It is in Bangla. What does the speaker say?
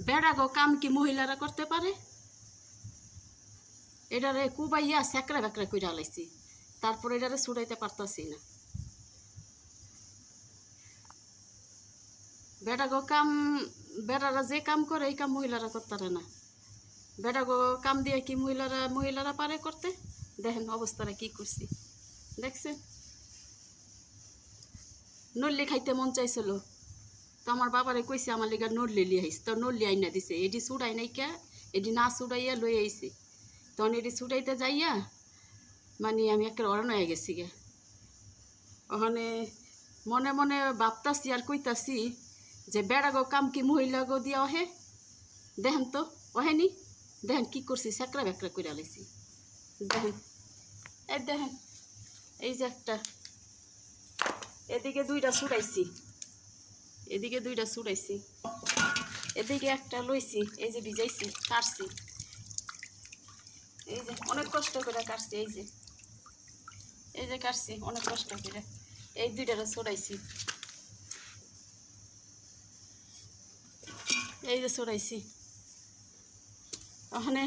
বেড়া গো কাম কি মহিলারা করতে পারে? এটারে কুবাইয়া স্যাকরা ব্যাকরা কইরা লাইছি, তারপর এটারে ছুটাইতে পারতাছি না। বেড়া গো কাম, বেড়ারা যে কাম করে এই কাম মহিলারা করতে পারে না। বেড়া গো কাম দিয়ে কি মহিলারা পারে করতে? দেখেন অবস্থাটা কি করছি, দেখছেন? নল্লি খাইতে মন চাইছিল, তো আমার বাবারে কইছে আমার লিগা নল্লি লিয়ে আইস, তো নল্লি আইনা দিছে। এটি ছুটাই নাই কে, এটি না ছুটাইয়া লই আইছি। তখন এটি ছুটাইতে যাইয়া মানে আমি একটা অরণ হয়ে গেছি গে। ওখানে মনে মনে ভাবতাছি আর কইতাছি যে বেড়া গো কাম কি মহিলা গো দিয়া ওহে? দেখেন তো ওহেনি, দেখেন কি করছি, স্যাকরা ব্যাকরা করে আলাইছি। দেখেন, এই দেখেন, এই যে একটা, এদিকে দুইটা ছুটাইছি, এদিকে দুইটা ছুটাইছি, এদিকে একটা লইছি, এই যে ভিজাইছি, কাটছি, এই যে অনেক কষ্ট করে কাটছি, এই যে কাটছি অনেক কষ্ট করে, এই দুইটারে ছড়াইছি, এই যে ছড়াইছি। ওখানে